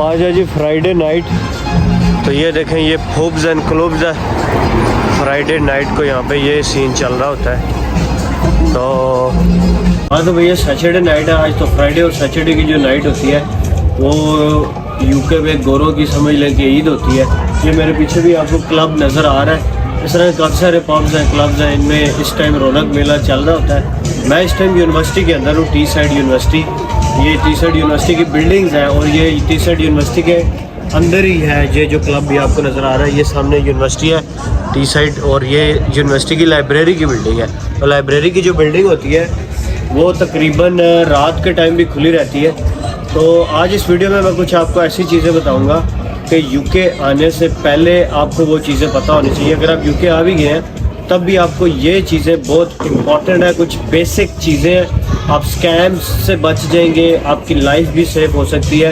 آج ہے جی Friday night. تو یہ دیکھیں یہ پبز اینڈ کلبز ہے. فرائیڈے نائٹ کو یہاں پہ یہ سین چل رہا ہوتا ہے. تو ہاں تو بھیا سیٹرڈے نائٹ ہے آج. تو فرائیڈے اور سیٹرڈے کی جو نائٹ ہوتی ہے وہ یو کے میں گوروں کی سمجھ لیں کہ عید ہوتی ہے. یہ میرے پیچھے بھی آپ کو کلب نظر آ رہا ہے. اس طرح کافی سارے پبز ہیں, کلبز ہیں, ان میں اس ٹائم رونق میلہ چل رہا ہوتا ہے. میں اس ٹائم یونیورسٹی کے اندر ہوں, ٹی سائڈ یونیورسٹی. یہ ٹی سائڈ یونیورسٹی کی بلڈنگز ہیں اور یہ ٹی سائڈ یونیورسٹی کے اندر ہی ہے یہ جو کلب بھی آپ کو نظر آ رہا ہے. یہ سامنے یونیورسٹی ہے ٹی سائڈ, اور یہ یونیورسٹی کی لائبریری کی بلڈنگ ہے. تو لائبریری کی جو بلڈنگ ہوتی ہے وہ تقریباً رات کے ٹائم بھی کھلی رہتی ہے. تو آج اس ویڈیو میں کچھ آپ کو ایسی چیزیں بتاؤں گا کہ یو کے آنے سے پہلے آپ کو وہ چیزیں پتہ ہونی چاہیے. اگر آپ یو کے آ بھی گئے ہیں تب بھی آپ کو یہ چیزیں بہت امپورٹنٹ ہے. کچھ بیسک چیزیں ہیں, آپ سکیمز سے بچ جائیں گے, آپ کی لائف بھی سیف ہو سکتی ہے.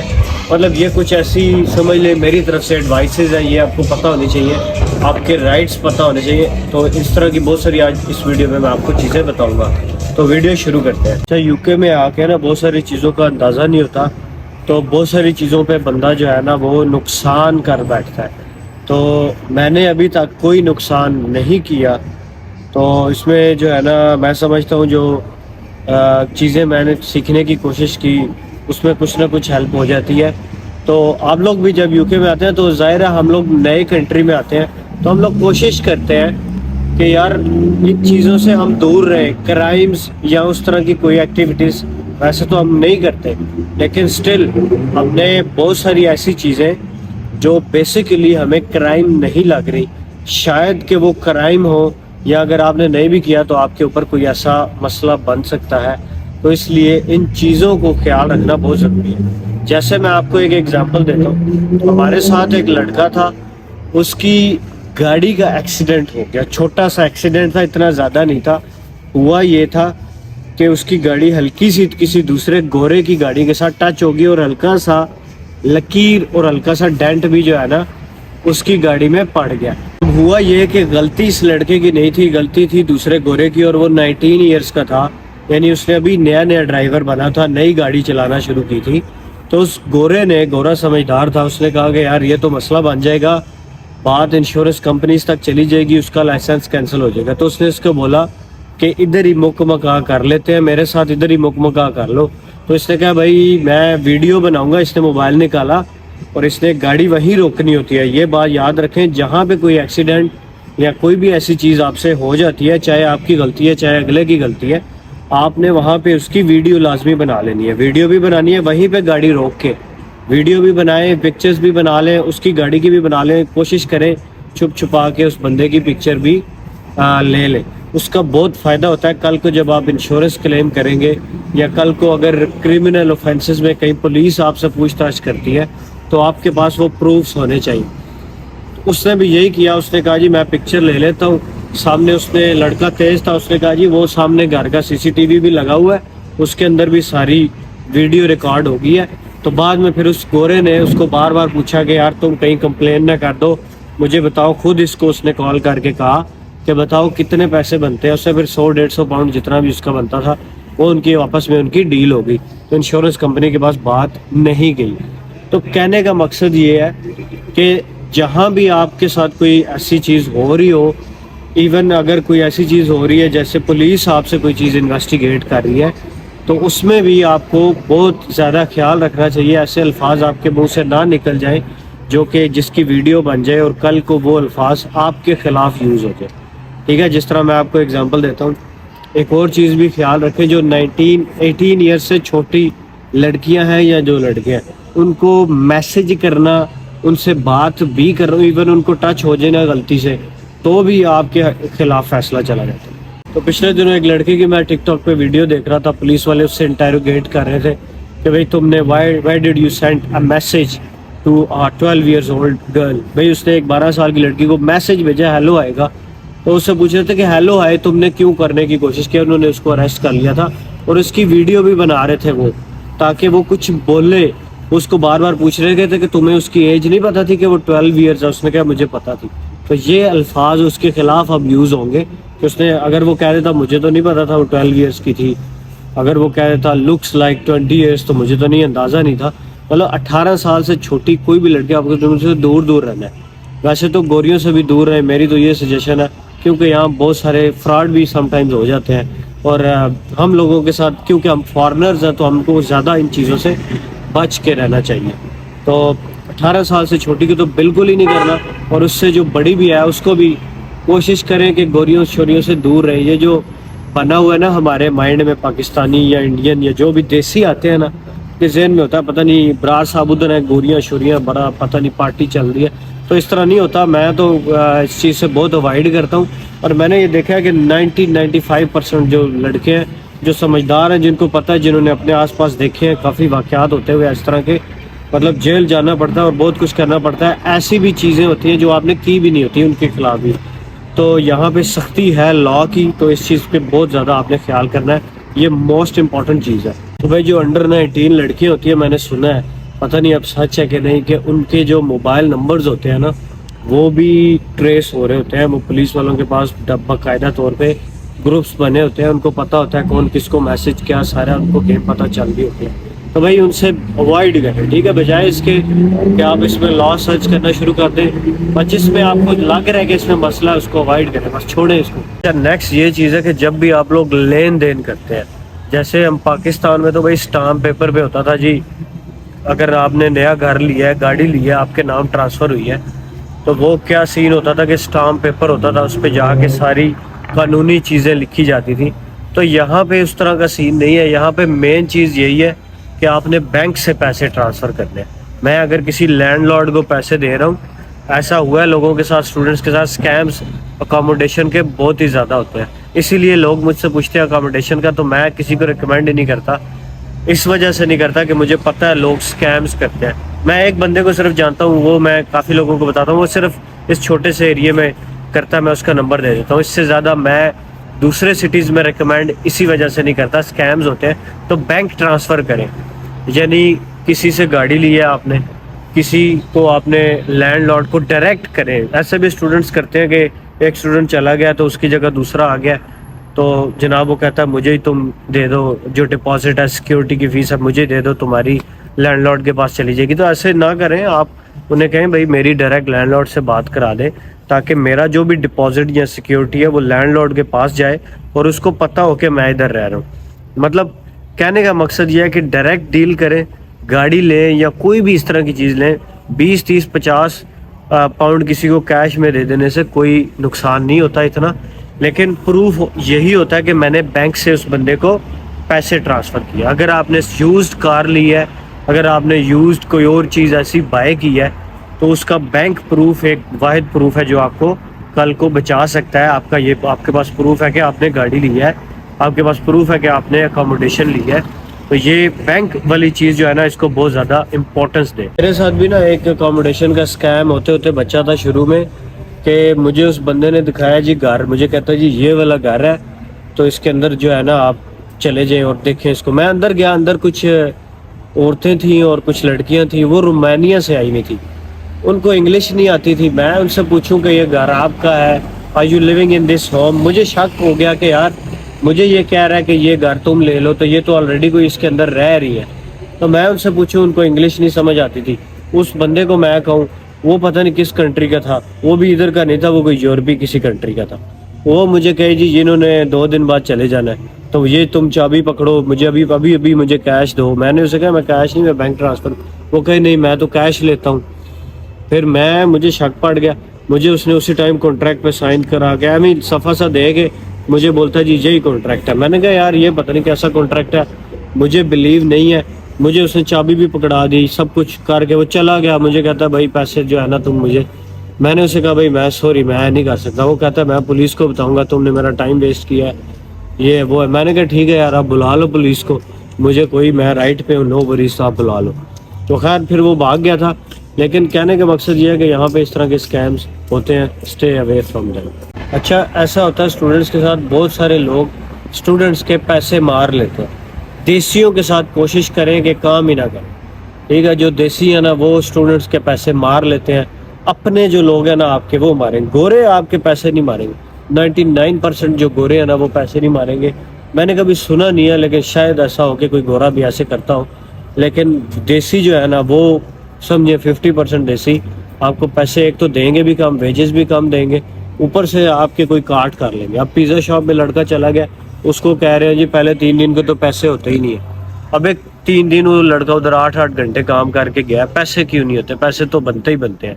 مطلب یہ کچھ ایسی سمجھ لیں میری طرف سے ایڈوائسز ہیں, یہ آپ کو پتہ ہونی چاہیے, آپ کے رائٹس پتہ ہونے چاہیے. تو اس طرح کی بہت ساری آج اس ویڈیو میں آپ کو چیزیں بتاؤں گا. تو ویڈیو شروع کرتے ہیں. اچھا, یو کے میں آ کے نا بہت ساری چیزوں کا اندازہ نہیں ہوتا, تو بہت ساری چیزوں پہ بندہ جو ہے نا وہ نقصان کر بیٹھتا ہے. تو میں نے ابھی تک کوئی نقصان نہیں کیا. تو اس میں جو ہے نا میں سمجھتا ہوں جو چیزیں میں نے سیکھنے کی کوشش کی اس میں کچھ نہ کچھ ہیلپ ہو جاتی ہے. تو آپ لوگ بھی جب یو کے میں آتے ہیں تو ظاہر ہے ہم لوگ نئے کنٹری میں آتے ہیں تو ہم لوگ کوشش کرتے ہیں کہ یار ان چیزوں سے ہم دور رہیں. کرائمز یا اس طرح کی کوئی ایکٹیویٹیز ویسے تو ہم نہیں کرتے, لیکن سٹل ہم نے بہت ساری ایسی چیزیں جو بیسیکلی ہمیں کرائم نہیں لگ رہی, شاید کہ وہ کرائم ہو, یا اگر آپ نے نہیں بھی کیا تو آپ کے اوپر کوئی ایسا مسئلہ بن سکتا ہے. تو اس لیے ان چیزوں کو خیال رکھنا بہت ضروری ہے. جیسے میں آپ کو ایک ایگزامپل دیتا ہوں. ہمارے ساتھ ایک لڑکا تھا, اس کی گاڑی کا ایکسیڈنٹ ہو گیا. چھوٹا سا ایکسیڈنٹ تھا, اتنا زیادہ نہیں تھا. ہوا یہ تھا کہ اس کی گاڑی ہلکی سی کسی دوسرے گورے کی گاڑی کے ساتھ ٹچ ہوگی, اور ہلکا سا لکیر اور ہلکا سا ڈینٹ بھی جو ہے نا اس کی گاڑی میں پڑ گیا. ہوا یہ کہ غلطی اس لڑکے کی نہیں تھی, غلطی تھی دوسرے گورے کی, اور وہ 19 ایئرس کا تھا. یعنی اس نے ابھی نیا ڈرائیور بنا تھا, نئی گاڑی چلانا شروع کی تھی. تو اس گورے نے, گورا سمجھدار تھا, اس نے کہا کہ یار یہ تو مسئلہ بن جائے گا, بات انشورنس کمپنیز تک چلی جائے گی, اس کا لائسنس کینسل ہو جائے گا. تو اس نے اس کو بولا کہ ادھر ہی مکمکا کر لیتے ہیں, میرے ساتھ ادھر ہی مکمکا کر لو. تو اس نے کہا بھائی میں ویڈیو بناؤں گا. اس نے موبائل نکالا اور اس نے گاڑی وہیں روکنی ہوتی ہے. یہ بات یاد رکھیں, جہاں پہ کوئی ایکسیڈنٹ یا کوئی بھی ایسی چیز آپ سے ہو جاتی ہے, چاہے آپ کی غلطی ہے چاہے اگلے کی غلطی ہے, آپ نے وہاں پہ اس کی ویڈیو لازمی بنا لینی ہے. ویڈیو بھی بنانی ہے وہیں پہ گاڑی روک کے, ویڈیو بھی بنائیں, پکچرز بھی بنا لیں, اس کی گاڑی کی بھی بنا لیں. کوشش کریں چھپ چھپا کے اس بندے کی پکچر بھی لے لیں. اس کا بہت فائدہ ہوتا ہے. کل کو جب آپ انشورنس کلیم کریں گے, یا کل کو اگر کرمنل اوفینسز میں کہیں پولیس آپ سے پوچھ تاچھ کرتی ہے تو آپ کے پاس وہ پروفز ہونے چاہیے. اس نے بھی یہی کیا. اس نے کہا جی میں پکچر لے لیتا ہوں. سامنے اس نے, لڑکا تیز تھا, اس نے کہا جی وہ سامنے گھر کا CCTV بھی لگا ہوا ہے, اس کے اندر بھی ساری ویڈیو ریکارڈ ہو گئی ہے. تو بعد میں پھر اس گورے نے اس کو بار بار پوچھا کہ یار تم کہیں کمپلین نہ کر دو, مجھے بتاؤ. خود اس کو اس نے کال کر کے کہا کہ بتاؤ کتنے پیسے بنتے ہیں. اس سے پھر 100-150 پاؤنڈ جتنا بھی اس کا بنتا تھا وہ ان کی آپس میں ان کی ڈیل ہو گئی. تو انشورنس کمپنی کے پاس بات نہیں گئی. تو کہنے کا مقصد یہ ہے کہ جہاں بھی آپ کے ساتھ کوئی ایسی چیز ہو رہی ہو, ایون اگر کوئی ایسی چیز ہو رہی ہے جیسے پولیس آپ سے کوئی چیز انویسٹیگیٹ کر رہی ہے, تو اس میں بھی آپ کو بہت زیادہ خیال رکھنا چاہیے. ایسے الفاظ آپ کے منہ سے نہ نکل جائیں جو کہ جس کی ویڈیو بن جائے اور کل کو وہ الفاظ آپ کے خلاف یوز ہو جائے. ٹھیک ہے, جس طرح میں آپ کو ایگزامپل دیتا ہوں. ایک اور چیز بھی خیال رکھیں, جو 18 ایئرس سے چھوٹی لڑکیاں ہیں یا جو لڑکے ہیں, ان کو میسج کرنا, ان سے بات بھی کرنا, ایون ان کو ٹچ ہو جائے نا غلطی سے تو بھی آپ کے خلاف فیصلہ چلا جاتا ہے. تو پچھلے دنوں ایک لڑکی کی میں ٹک ٹاک پہ ویڈیو دیکھ رہا تھا, پولیس والے اس سے انٹیروگیٹ کر رہے تھے کہ بھائی تم نے why did you send a message to 12 years old girl. بھائی اس نے ایک 12 سال کی لڑکی کو میسج بھیجا, ہیلو آئے گا. تو اس سے پوچھ رہے تھے کہ ہیلو آئے تم نے کیوں کرنے کی کوشش کی. انہوں نے اس کو اریسٹ کر لیا تھا اور اس کی ویڈیو بھی بنا رہے تھے وہ, تاکہ وہ کچھ بولے. اس کو بار بار پوچھ رہے تھے کہ تمہیں اس کی ایج نہیں پتا تھی کہ وہ 12 ایئرز ہے. اس نے کہا مجھے پتا تھی. تو یہ الفاظ اس کے خلاف اب یوز ہوں گے کہ اس نے, اگر وہ کہہ دیتا مجھے تو نہیں پتا تھا وہ 12 ایئرس کی تھی, اگر وہ کہہ دیتا لکس لائک 20 ایئرس تو مجھے تو نہیں, اندازہ نہیں تھا. مطلب 18 سال سے چھوٹی کوئی بھی لڑکی آپ کو سے دور دور رہنا ہے. ویسے تو گوریوں سے بھی دور رہے, میری تو یہ سجیشن ہے, کیونکہ یہاں بہت سارے فراڈ بھی سم ٹائمز ہو جاتے ہیں, اور ہم لوگوں کے ساتھ کیونکہ ہم فارنرز ہیں تو ہم کو زیادہ ان چیزوں سے بچ کے رہنا چاہیے. تو 18 سال سے چھوٹی کو تو بالکل ہی نہیں کرنا, اور اس سے جو بڑی بھی ہے اس کو بھی کوشش کریں کہ گوریوں شوریوں سے دور رہیں. یہ جو بنا ہوا ہے نا ہمارے مائنڈ میں, پاکستانی یا انڈین یا جو بھی دیسی آتے ہیں نا, کہ ذہن میں ہوتا ہے پتہ نہیں برار صاحب ادھر ہے, گوریاں شوریاں بڑا پتہ نہیں پارٹی چل رہی ہے. تو اس طرح نہیں ہوتا. میں تو اس چیز سے بہت اوائڈ کرتا ہوں, اور میں نے یہ دیکھا ہے کہ 95% جو لڑکے ہیں جو سمجھدار ہیں, جن کو پتہ ہے, جنہوں نے اپنے آس پاس دیکھے ہیں کافی واقعات ہوتے ہوئے اس طرح کے, مطلب جیل جانا پڑتا ہے اور بہت کچھ کرنا پڑتا ہے. ایسی بھی چیزیں ہوتی ہیں جو آپ نے کی بھی نہیں ہوتی ان کے خلاف بھی. تو یہاں پہ سختی ہے لا کی, تو اس چیز پہ بہت زیادہ آپ نے خیال کرنا ہے, یہ موسٹ امپورٹنٹ چیز ہے. تو بھائی جو انڈر 19 لڑکیاں ہوتی ہیں, میں نے سنا ہے, پتہ نہیں اب سچ ہے کہ نہیں, کہ ان کے جو موبائل نمبرز ہوتے ہیں نا وہ بھی ٹریس ہو رہے ہوتے ہیں. وہ پولیس والوں کے پاس باقاعدہ طور پہ گروپس بنے ہوتے ہیں, ان کو پتہ ہوتا ہے کون کس کو میسج کیا, سارا ان کو گیم پتہ چل رہی ہوتی ہے. تو بھائی ان سے اوائڈ کریں, ٹھیک ہے, بجائے اس کے کہ آپ اس میں لا سرچ کرنا شروع کر دیں. اور جس میں آپ کو لگ رہا ہے کہ اس میں مسئلہ ہے اس کو اوائڈ کریں, بس چھوڑیں اس کو. نیکسٹ یہ چیز ہے کہ جب بھی آپ لوگ لین دین کرتے ہیں, جیسے ہم پاکستان میں تو بھائی اسٹامپ پیپر پہ ہوتا تھا جی, اگر آپ نے نیا گھر لیا ہے, گاڑی لی ہے, آپ کے نام ٹرانسفر ہوئی ہے, تو وہ کیا سین ہوتا تھا کہ اسٹامپ پیپر ہوتا تھا, اس پہ جا کے ساری قانونی چیزیں لکھی جاتی تھیں. تو یہاں پہ اس طرح کا سین نہیں ہے. یہاں پہ مین چیز یہی ہے کہ آپ نے بینک سے پیسے ٹرانسفر کرنے ہیں. میں اگر کسی لینڈ لارڈ کو پیسے دے رہا ہوں, ایسا ہوا ہے لوگوں کے ساتھ, اسٹوڈنٹس کے ساتھ اسکیمز اکاموڈیشن کے بہت ہی زیادہ ہوتے ہیں. اسی لیے لوگ مجھ سے پوچھتے ہیں اکاموڈیشن کا, تو میں کسی کو ریکمینڈ ہی نہیں کرتا. اس وجہ سے نہیں کرتا کہ مجھے پتہ ہے لوگ اسکیمز کرتے ہیں. میں ایک بندے کو صرف جانتا ہوں, وہ میں کافی لوگوں کو بتاتا ہوں, وہ صرف اس چھوٹے سے ایریے میں کرتا ہے, میں اس کا نمبر دے دیتا ہوں. اس سے زیادہ میں دوسرے سٹیز میں ریکمینڈ اسی وجہ سے نہیں کرتا, اسکیمز ہوتے ہیں. تو بینک ٹرانسفر کریں, یعنی کسی سے گاڑی لی ہے آپ نے, کسی کو آپ نے لینڈ لارڈ کو ڈائریکٹ کریں. ایسے بھی اسٹوڈنٹس کرتے ہیں کہ ایک اسٹوڈنٹ چلا گیا تو اس کی جگہ دوسرا آ گیا, تو جناب وہ کہتا ہے مجھے ہی تم دے دو, جو ڈپازٹ ہے سیکیورٹی کی فیس ہے مجھے دے دو, تمہاری لینڈ لارڈ کے پاس چلی جائے گی. تو ایسے نہ کریں, آپ انہیں کہیں بھائی میری ڈائریکٹ لینڈ لارڈ سے بات کرا دیں, تاکہ میرا جو بھی ڈپازٹ یا سیکیورٹی ہے وہ لینڈ لارڈ کے پاس جائے اور اس کو پتہ ہو کہ میں ادھر رہ رہا ہوں. مطلب کہنے کا مقصد یہ ہے کہ ڈائریکٹ ڈیل کریں, گاڑی لیں یا کوئی بھی اس طرح کی چیز لیں, 20 30 50 پاؤنڈ کسی کو کیش میں دے دینے سے کوئی نقصان نہیں ہوتا اتنا, لیکن پروف یہی ہوتا ہے کہ میں نے بینک سے اس بندے کو پیسے ٹرانسفر کیا. اگر آپ نے یوزڈ کار لی ہے, اگر آپ نے یوزڈ کوئی اور چیز ایسی بائی کی ہے, تو اس کا بینک پروف ایک واحد پروف ہے جو آپ کو کل کو بچا سکتا ہے. آپ کا یہ آپ کے پاس پروف ہے کہ آپ نے گاڑی لی ہے, آپ کے پاس پروف ہے کہ آپ نے اکاموڈیشن لی ہے. تو یہ بینک والی چیز جو ہے نا, اس کو بہت زیادہ امپورٹنس دے. میرے ساتھ بھی نا ایک اکاموڈیشن کا اسکیم ہوتے ہوتے بچا تھا شروع میں, کہ مجھے اس بندے نے دکھایا جی گھر, مجھے کہتا جی یہ والا گھر ہے, تو اس کے اندر جو ہے نا آپ چلے جائیں اور دیکھیں اس کو. میں اندر گیا, اندر کچھ عورتیں تھیں اور کچھ لڑکیاں تھیں, وہ رومانیہ سے آئی ہوئی تھیں, ان کو انگلش نہیں آتی تھی. میں ان سے پوچھوں کہ یہ گھر آپ کا ہے, are you living in this home. مجھے شک ہو گیا کہ یار مجھے یہ کہہ رہا ہے کہ یہ گھر تم لے لو, تو یہ تو آلریڈی کوئی اس کے اندر رہ رہی ہے. تو میں ان سے پوچھوں, ان کو انگلش نہیں سمجھ آتی تھی. اس بندے کو میں کہوں, وہ پتہ نہیں کس کنٹری کا تھا, وہ بھی ادھر کا نہیں تھا, وہ کوئی یورپی کسی کنٹری کا تھا. وہ مجھے کہے جی جنہوں نے 2 دن بعد چلے جانا ہے, تو یہ تم چابی پکڑو, مجھے ابھی مجھے کیش دو. میں نے اسے کہا میں کیش نہیں, میں بینک ٹرانسفر. وہ کہے نہیں میں تو کیش لیتا ہوں. پھر مجھے شک پڑ گیا, مجھے اس نے اسی ٹائم کانٹریکٹ پہ سائن کرا کے صفحہ سا دے کے مجھے بولتا جی یہی کانٹریکٹ ہے. میں نے کہا یار یہ پتہ نہیں کیسا کانٹریکٹ ہے, مجھے بلیو نہیں ہے. مجھے اس نے چابی بھی پکڑا دی, سب کچھ کر کے وہ چلا گیا. مجھے کہتا ہے بھائی پیسے جو ہے نا تم مجھے. میں نے اسے کہا بھائی میں سوری میں نہیں کر سکتا. وہ کہتا ہے میں پولیس کو بتاؤں گا, تم نے میرا ٹائم ویسٹ کیا ہے, یہ وہ ہے. میں نے کہا ٹھیک ہے یار آپ بلا لو پولیس کو, مجھے کوئی میں رائٹ پہ ہوں, نو وریز, آپ بلا لو. تو خیر پھر وہ بھاگ گیا تھا. لیکن کہنے کا مقصد یہ ہے کہ یہاں پہ اس طرح کے اسکیمز ہوتے ہیں, اسٹے اوے فرام دیم. اچھا ایسا ہوتا ہے اسٹوڈنٹس کے ساتھ, بہت سارے لوگ اسٹوڈنٹس کے پیسے مار لیتے ہیں. دیسیوں کے ساتھ کوشش کریں کہ کام ہی نہ کریں, ٹھیک ہے. جو دیسی ہیں نا وہ اسٹوڈنٹس کے پیسے مار لیتے ہیں, اپنے جو لوگ ہیں نا آپ کے وہ ماریں گے. گورے آپ کے پیسے نہیں ماریں گے, 99% جو گورے ہیں نا وہ پیسے نہیں ماریں گے. میں نے کبھی سنا نہیں ہے, لیکن شاید ایسا ہو کہ کوئی گورا بھی ایسے کرتا ہو. لیکن دیسی جو ہے نا وہ سمجھے 50% دیسی آپ کو پیسے ایک تو دیں گے بھی کم, ویجز بھی کم دیں گے, اوپر سے آپ کے کوئی کاٹ کر لیں گے. اب پیزا شاپ میں لڑکا چلا گیا, اس کو کہہ رہے ہیں جی پہلے 3 دن کے تو پیسے ہوتے ہی نہیں ہیں. اب ایک 3 دن وہ لڑکا ادھر 8 گھنٹے کام کر کے گیا, پیسے کیوں نہیں ہوتے؟ پیسے تو بنتے ہی بنتے ہیں.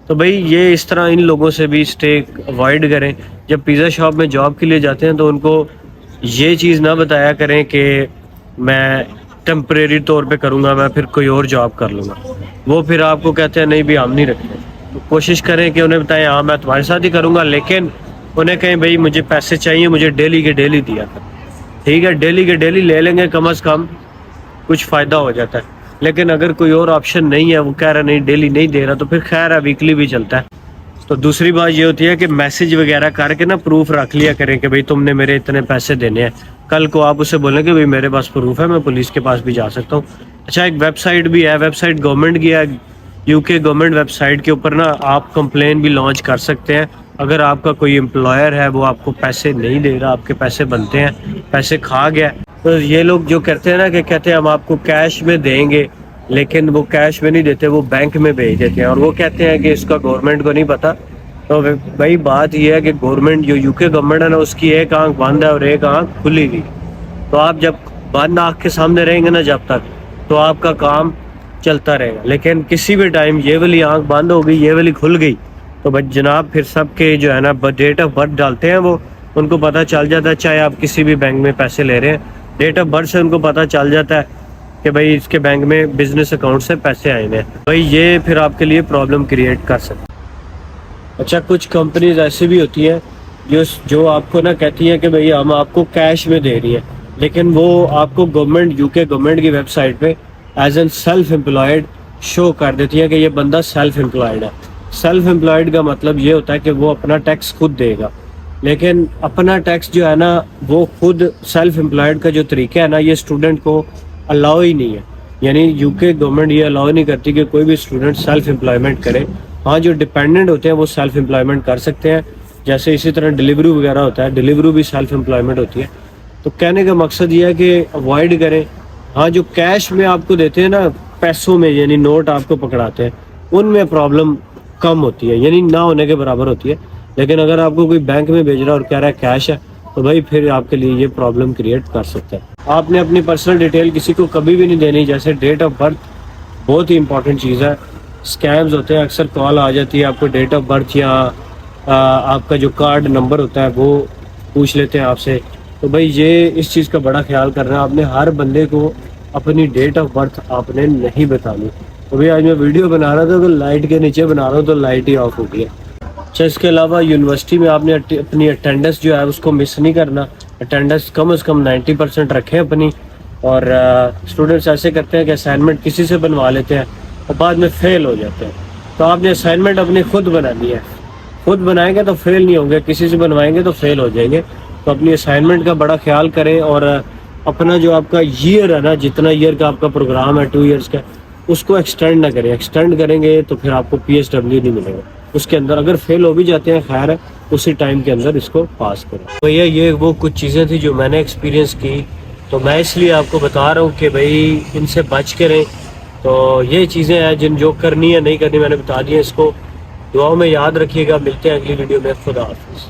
تو بھائی یہ اس طرح ان لوگوں سے بھی اسٹیک اوائڈ کریں. جب پیزا شاپ میں جاب کے لیے جاتے ہیں تو ان کو یہ چیز نہ بتایا کریں کہ میں ٹیمپریری طور پہ کروں گا, میں پھر کوئی اور جاب کر لوں گا. وہ پھر آپ کو کہتے ہیں نہیں بھی ہم نہیں رکھتے. تو کوشش کریں کہ انہیں بتائیں ہاں میں تمہارے ساتھ ہی کروں گا, لیکن انہیں کہیں بھائی مجھے پیسے چاہیے, مجھے ڈیلی کے ڈیلی دیا کر. ٹھیک ہے, ڈیلی کے ڈیلی لے لیں گے, کم از کم کچھ فائدہ ہو جاتا ہے. لیکن اگر کوئی اور آپشن نہیں ہے, وہ کہہ رہا نہیں ڈیلی نہیں دے رہا, تو پھر خیر ہے ویکلی بھی چلتا ہے. تو دوسری بات یہ ہوتی ہے کہ میسج وغیرہ کر کے نا پروف رکھ لیا کریں کہ بھائی تم نے میرے اتنے پیسے دینے ہیں. کل کو آپ اسے بولیں کہ بھائی میرے پاس پروف ہے, میں پولیس کے پاس بھی جا سکتا ہوں. اچھا ایک ویب سائٹ بھی ہے, ویب سائٹ گورنمنٹ کی ہے, UK گورنمنٹ ویب سائٹ کے اوپر نا آپ کمپلین بھی لانچ کر سکتے ہیں. اگر آپ کا کوئی امپلائر ہے وہ آپ کو پیسے نہیں دے رہا, آپ کے پیسے بنتے ہیں, پیسے کھا گیا, تو یہ لوگ جو کرتے ہیں نا کہ کہتے ہیں ہم آپ کو کیش میں دیں گے, لیکن وہ کیش میں نہیں دیتے, وہ بینک میں بھیج دیتے ہیں. اور وہ کہتے ہیں کہ اس کا گورنمنٹ کو نہیں پتا. تو بھائی بات یہ ہے کہ گورنمنٹ جو UK گورنمنٹ ہے نا, اس کی ایک آنکھ بند ہے اور ایک آنکھ کھلی ہوئی. تو آپ جب بند آنکھ کے سامنے رہیں گے نا جب تک, تو آپ کا کام چلتا رہے گا. لیکن کسی بھی ٹائم یہ والی آنکھ بند ہو گئی, یہ والی کھل گئی, تو بھائی جناب پھر سب کے جو ہے نا ڈیٹ آف برتھ ڈالتے ہیں, وہ ان کو پتہ چل جاتا ہے. چاہے آپ کسی بھی بینک میں پیسے لے رہے ہیں, ڈیٹ آف برتھ سے ان کو پتہ چل جاتا ہے کہ بھائی اس کے بینک میں بزنس اکاؤنٹ سے پیسے آئے ہیں. بھائی یہ پھر آپ کے لیے پرابلم کریٹ کر سکتے ہیں. اچھا کچھ کمپنیز ایسی بھی ہوتی ہیں جو آپ کو نا کہتی ہیں کہ بھئی ہم آپ کو کیش میں دے رہی ہیں, لیکن وہ آپ کو گورنمنٹ UK گورنمنٹ کی ویب سائٹ پہ ایز این سیلف امپلائڈ شو کر دیتی ہے کہ یہ بندہ سیلف امپلائڈ ہے. سیلف امپلائڈ کا مطلب یہ ہوتا ہے کہ وہ اپنا ٹیکس خود دے گا. لیکن اپنا ٹیکس جو ہے نا وہ خود سیلف امپلائڈ کا جو طریقہ ہے نا, یہ اسٹوڈنٹ کو الاؤ ہی نہیں ہے. یعنی UK گورنمنٹ یہ الاؤ نہیں کرتی کہ کوئی بھی اسٹوڈنٹ سیلف امپلائمنٹ کرے. ہاں جو ڈپینڈنٹ ہوتے ہیں وہ سیلف امپلائمنٹ کر سکتے ہیں, جیسے اسی طرح ڈلیوری وغیرہ ہوتا ہے, ڈلیوری بھی سیلف امپلائمنٹ ہوتی ہے. تو کہنے کا مقصد یہ ہے کہ اوائڈ کریں. ہاں جو کیش میں آپ کو دیتے ہیں نا, پیسوں میں یعنی نوٹ آپ کو پکڑاتے ہیں, ان میں پرابلم کم ہوتی ہے, یعنی نہ ہونے کے برابر ہوتی ہے. لیکن اگر آپ کو کوئی بینک میں بھیج رہا ہے اور کہہ رہا ہے کیش ہے, تو بھائی پھر آپ کے لیے یہ پرابلم کریٹ کر سکتا ہے. آپ نے اپنی پرسنل ڈیٹیل کسی کو کبھی بھی نہیں دینی, جیسے ڈیٹ آف برتھ بہت ہی امپورٹنٹ چیز ہے. اسکیمز ہوتے ہیں, اکثر کال آ جاتی ہے آپ کو ڈیٹ آف برتھ یا آپ کا جو کارڈ نمبر ہوتا ہے وہ پوچھ لیتے ہیں آپ سے. تو بھائی یہ اس چیز کا بڑا خیال کرنا, آپ نے ہر بندے کو اپنی ڈیٹ آف برتھ آپ نے نہیں بتانی. تو بھائی آج میں ویڈیو بنا رہا تھا تو لائٹ کے نیچے بنا رہا ہوں تو لائٹ ہی آف ہو گئی. اچھا اس کے علاوہ یونیورسٹی میں آپ نے اپنی اٹینڈنس جو ہے اس کو مس نہیں کرنا. اٹینڈنس کم از کم 90% رکھیں اپنی. اور اسٹوڈنٹس ایسے کرتے ہیں کہ اسائنمنٹ کسی سے بنوا لیتے ہیں اور بعد میں فیل ہو جاتے ہیں. تو آپ نے اسائنمنٹ اپنی خود بنانی ہے, خود بنائیں گے تو فیل نہیں ہوں گے, کسی سے بنوائیں گے تو فیل ہو جائیں گے. تو اپنی اسائنمنٹ کا بڑا خیال کریں, اور اپنا جو آپ کا ایئر ہے نا, جتنا ایئر کا آپ کا پروگرام ہے 2 ایئرس کا, اس کو ایکسٹینڈ نہ کریں. ایکسٹینڈ کریں گے تو پھر آپ کو PSW نہیں ملے گا. اس کے اندر اگر فیل ہو بھی جاتے ہیں خیر ہے, اسی ٹائم کے اندر اس کو پاس کریں. بھیا یہ وہ کچھ چیزیں تھیں جو میں نے ایکسپیرینس کی, تو میں اس لیے آپ کو بتا رہا ہوں کہ بھائی ان سے بچ کریں. تو یہ چیزیں ہیں جن جو کرنی ہے نہیں کرنی میں نے بتا دی ہے. اس کو دعاؤں میں یاد رکھیے گا. ملتے ہیں اگلی ویڈیو میں. خدا حافظ.